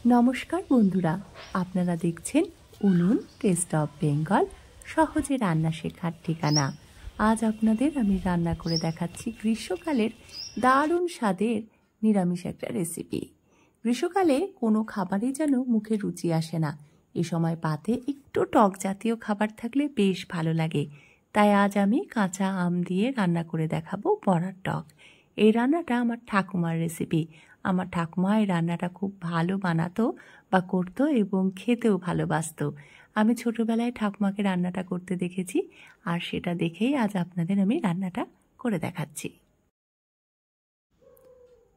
নমস্কার বন্ধুরা, আপনারা দেখছেন উনুন টেস্ট অফ বেঙ্গল, সহজে রান্না শেখার ঠিকানা। আজ আপনাদের আমি রান্না করে দেখাচ্ছি গ্রীষ্মকালের দারুণ স্বাদের নিরামিষ একটা রেসিপি। গ্রীষ্মকালে কোনো খাবারই যেন মুখে রুচি আসে না। এ সময় পাতে একটু টক জাতীয় খাবার থাকলে বেশ ভালো লাগে। তাই আজ আমি কাঁচা আম দিয়ে রান্না করে দেখাবো বড়ার টক। এই রান্নাটা আমার ঠাকুমার রেসিপি। আমার ঠাকুমা এই রান্নাটা খুব ভালো বানাতো বা করতো এবং খেতেও ভালোবাসতো। আমি ছোটোবেলায় ঠাকুমাকে রান্নাটা করতে দেখেছি, আর সেটা দেখেই আজ আপনাদের আমি রান্নাটা করে দেখাচ্ছি।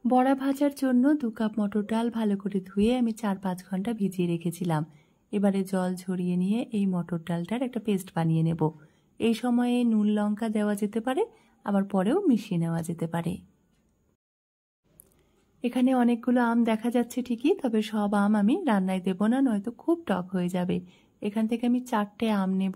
বড়া ভাজার জন্য 2 কাপ মটর ডাল ভালো করে ধুয়ে আমি 4-5 ঘন্টা ভিজিয়ে রেখেছিলাম। এবারে জল ঝরিয়ে নিয়ে এই মটর ডালটার একটা পেস্ট বানিয়ে নেব। এই সময়ে নুন লঙ্কা দেওয়া যেতে পারে, আবার পরেও মিশিয়ে নেওয়া যেতে পারে। এখানে অনেকগুলো আম দেখা যাচ্ছে ঠিকই, তবে সব আম আমি রান্নায় দেব না, নয়তো খুব টক হয়ে যাবে। এখান থেকে আমি 4টে আম নেব,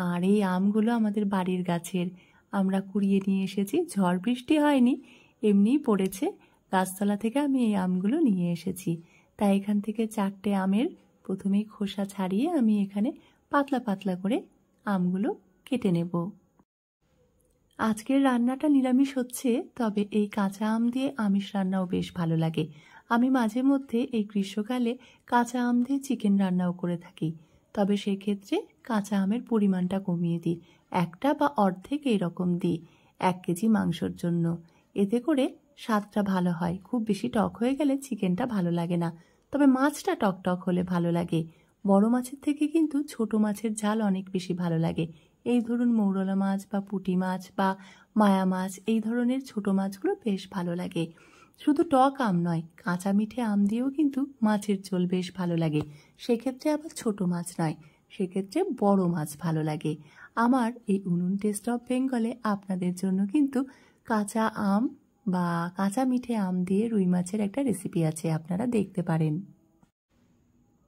আর এই আমগুলো আমাদের বাড়ির গাছের। আমরা কুড়িয়ে নিয়ে এসেছি, ঝড় বৃষ্টি হয়নি, এমনিই পড়েছে। গাছতলা থেকে আমি এই আমগুলো নিয়ে এসেছি। তাই এখান থেকে 4টে আমের প্রথমেই খোসা ছাড়িয়ে আমি এখানে পাতলা পাতলা করে আমগুলো কেটে নেব। আজকের রান্নাটা নিরামিষ হচ্ছে, তবে এই কাঁচা আম দিয়ে আমিষ রান্নাও বেশ ভালো লাগে। আমি মাঝে মধ্যে এই গ্রীষ্মকালে কাঁচা আম দিয়ে চিকেন রান্নাও করে থাকি, তবে সেক্ষেত্রে কাঁচা আমের পরিমাণটা কমিয়ে দিই। 1টা বা অর্ধেক এইরকম দিই 1 কেজি মাংসর জন্য। এতে করে স্বাদটা ভালো হয়। খুব বেশি টক হয়ে গেলে চিকেনটা ভালো লাগে না, তবে মাছটা টক টক হলে ভালো লাগে। বড় মাছের থেকে কিন্তু ছোট মাছের ঝাল অনেক বেশি ভালো লাগে। এই ধরুন মৌরলা মাছ বা পুঁটি মাছ বা মায়া মাছ, এই ধরনের ছোট মাছগুলো বেশ ভালো লাগে। শুধু টক আম নয়, কাঁচা মিঠে আম দিয়েও কিন্তু মাছের ঝোল বেশ ভালো লাগে। সেক্ষেত্রে আবার ছোট মাছ নয়, সেক্ষেত্রে বড় মাছ ভালো লাগে। আমার এই উনুন টেস্ট অফ বেঙ্গলে আপনাদের জন্য কিন্তু কাঁচা আম বা কাঁচা মিঠে আম দিয়ে রুই মাছের একটা রেসিপি আছে, আপনারা দেখতে পারেন।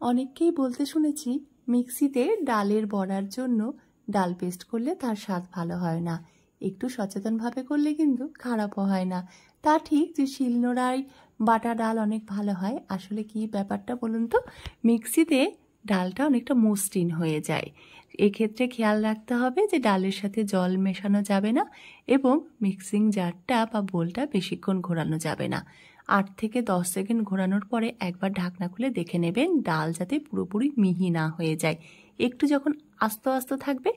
অনেককেই বলতে শুনেছি মিক্সিতে ডালের বড়ার জন্য ডাল পেস্ট করলে তার স্বাদ ভালো হয় না। একটু সচেতনভাবে করলে কিন্তু খারাপও হয় না। তা ঠিক যে শিলনোড়ায় বাটা ডাল অনেক ভালো হয়। আসলে কি ব্যাপারটা বলুন তো, মিক্সিতে ডালটা অনেকটা মসৃণ হয়ে যায়। এক্ষেত্রে খেয়াল রাখতে হবে যে ডালের সাথে জল মেশানো যাবে না এবং মিক্সিং জারটা বা বোলটা বেশিক্ষণ ঘোরানো যাবে না। 8 থেকে 10 সেকেন্ড ঘোরানোর পরে একবার ঢাকনা খুলে দেখে নেবেন ডাল যাতে পুরোপুরি মিহি না হয়ে যায়। একটু যখন আস্তে আস্তে থাকবে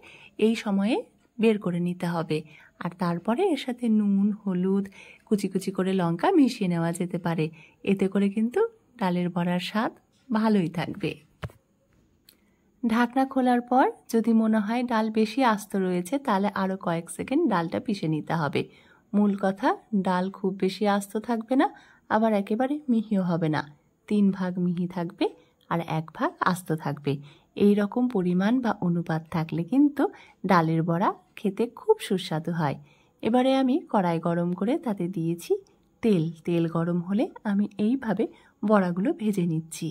এই সময়ে বের করে নিতে হবে। আর তারপরে এর সাথে নুন, হলুদ, কুচি কুচি করে লঙ্কা মিশিয়ে নেওয়া যেতে পারে। এতে করে কিন্তু ডালের বড়ার স্বাদ ভালোই থাকবে। ঢাকনা খোলার পর যদি মনে হয় ডাল বেশি আস্ত রয়েছে, তাহলে আরও কয়েক সেকেন্ড ডালটা পিষে নিতে হবে। মূল কথা, ডাল খুব বেশি আস্ত থাকবে না, আবার একেবারে মিহিও হবে না। 3 ভাগ মিহি থাকবে আর 1 ভাগ আস্ত থাকবে। এই রকম পরিমাণ বা অনুপাত থাকলে কিন্তু ডালের বড়া খেতে খুব সুস্বাদু হয়। এবারে আমি কড়াই গরম করে তাতে দিয়েছি তেল। তেল গরম হলে আমি এইভাবে বড়াগুলো ভেজে নিচ্ছি।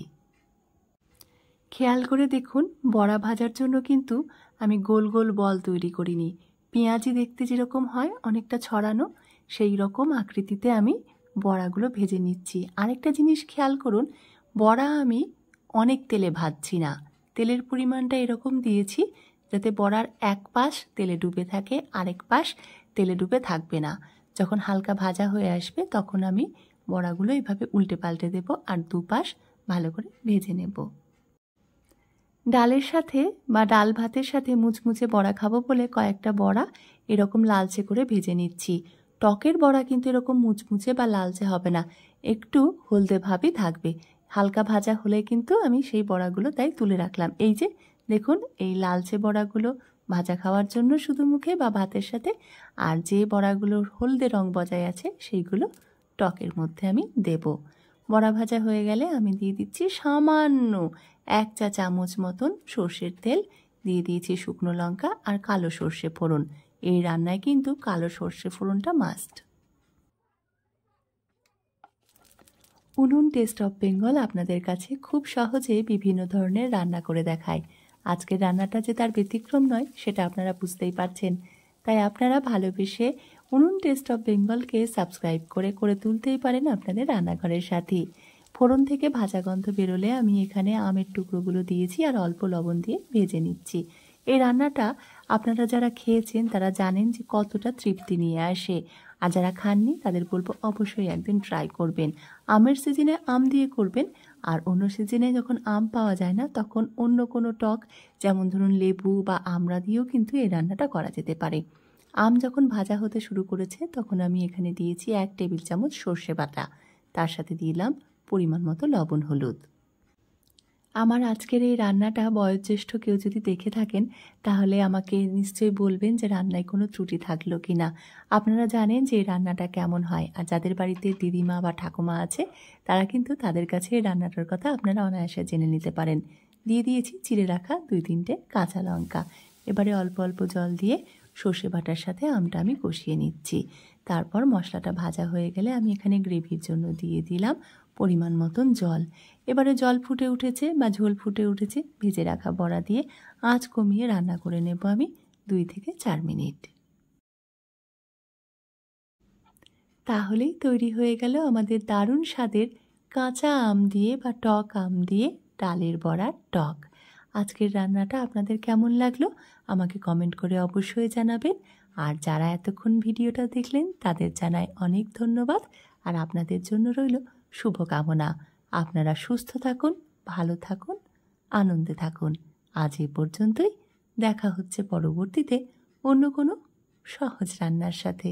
খেয়াল করে দেখুন, বড়া ভাজার জন্য কিন্তু আমি গোল গোল বল তৈরি করিনি। পেঁয়াজি দেখতে যেরকম হয় অনেকটা ছড়ানো, সেই রকম আকৃতিতে আমি বড়াগুলো ভেজে নিচ্ছি। আরেকটা জিনিস খেয়াল করুন, বড়া আমি অনেক তেলে ভাজছি না। তেলের পরিমাণটা এরকম দিয়েছি যাতে বড়ার এক পাশ তেলে ডুবে থাকে, আরেক পাশ তেলে ডুবে থাকবে না। যখন হালকা ভাজা হয়ে আসবে তখন আমি বড়াগুলো এভাবে উল্টে পাল্টে দেব আর দুপাশ ভালো করে ভেজে নেব। ডালের সাথে বা ডাল ভাতের সাথে মুচমুচে বড়া খাবো বলে কয়েকটা বড়া এরকম লালচে করে ভেজে নিচ্ছি। টকের বড়া কিন্তু এরকম মুচমুচে বা লালচে হবে না, একটু হলদে ভাবই থাকবে। হালকা ভাজা হলে কিন্তু আমি সেই বড়াগুলো তাই তুলে রাখলাম। এই যে দেখুন, এই লালচে বড়াগুলো ভাজা খাওয়ার জন্য শুধু মুখে বা ভাতের সাথে, আর যে বড়াগুলোর হলদে রং বজায় আছে সেইগুলো টকের মধ্যে আমি দেব। বড়া ভাজা হয়ে গেলে আমি দিয়ে দিচ্ছি সামান্য 1 চা চামচ মতন সর্ষের তেল, দিয়ে দিয়েছি শুকনো লঙ্কা আর কালো সর্ষে ফোড়ন। এই রান্নায় কিন্তু কালো সর্ষে ফোড়নটা মাস্ট। উনুন টেস্ট অফ বেঙ্গল আপনাদের কাছে খুব সহজে বিভিন্ন ধরনের রান্না করে দেখায়। আজকের রান্নাটা যে তার ব্যতিক্রম নয় সেটা আপনারা বুঝতেই পারছেন। তাই আপনারা ভালোবেসে উনুন টেস্ট অফ বেঙ্গলকে সাবস্ক্রাইব করে তুলতেই পারেন আপনাদের রান্নাঘরের সাথী। ফোড়ন থেকে ভাজা গন্ধ বেরোলে আমি এখানে আমের টুকরোগুলো দিয়েছি আর অল্প লবণ দিয়ে ভেজে নিচ্ছি। এই রান্নাটা আপনারা যারা খেয়েছেন তারা জানেন যে কতটা তৃপ্তি নিয়ে আসে। আর যারা খাননি তাদের বলবো অবশ্যই একদিন ট্রাই করবেন। আমের সিজনে আম দিয়ে করবেন, আর অন্য সিজনে যখন আম পাওয়া যায় না তখন অন্য কোনো টক, যেমন ধরুন লেবু বা আমড়া দিয়েও কিন্তু এই রান্নাটা করা যেতে পারে। আম যখন ভাজা হতে শুরু করেছে তখন আমি এখানে দিয়েছি 1 টেবিল চামচ সর্ষে বাটা, তার সাথে দিলাম পরিমাণ মতো লবণ হলুদ। আমার আজকের এই রান্নাটা বয়োজ্যেষ্ঠ কেউ যদি দেখে থাকেন তাহলে আমাকে নিশ্চয়ই বলবেন যে রান্নায় কোনো ত্রুটি থাকলো কি না। আপনারা জানেন যে এই রান্নাটা কেমন হয়, আর যাদের বাড়িতে দিদিমা বা ঠাকুমা আছে তারা কিন্তু তাদের কাছে এই রান্নাটার কথা আপনারা অনায়াসে জেনে নিতে পারেন। দিয়ে দিয়েছি চিড়ে রাখা 2-3টে কাঁচা লঙ্কা। এবারে অল্প অল্প জল দিয়ে সর্ষে বাটার সাথে আমটা আমি কষিয়ে নিচ্ছি। তারপর মশলাটা ভাজা হয়ে গেলে আমি এখানে গ্রেভির জন্য দিয়ে দিলাম পরিমাণ মতন জল। এবারে জল ফুটে উঠেছে বা ঝোল ফুটে উঠেছে, ভেজে রাখা বড়া দিয়ে আঁচ কমিয়ে রান্না করে নেব আমি 2 থেকে 4 মিনিট। তাহলেই তৈরি হয়ে গেল আমাদের দারুণ স্বাদের কাঁচা আম দিয়ে বা টক আম দিয়ে ডালের বড়ার টক। আজকের রান্নাটা আপনাদের কেমন লাগলো আমাকে কমেন্ট করে অবশ্যই জানাবেন। আর যারা এতক্ষণ ভিডিওটা দেখলেন তাদের জানাই অনেক ধন্যবাদ। আর আপনাদের জন্য রইল শুভকামনা। আপনারা সুস্থ থাকুন, ভালো থাকুন, আনন্দে থাকুন। আজ এ পর্যন্তই। দেখা হচ্ছে পরবর্তীতে অন্য কোনো সহজ রান্নার সাথে।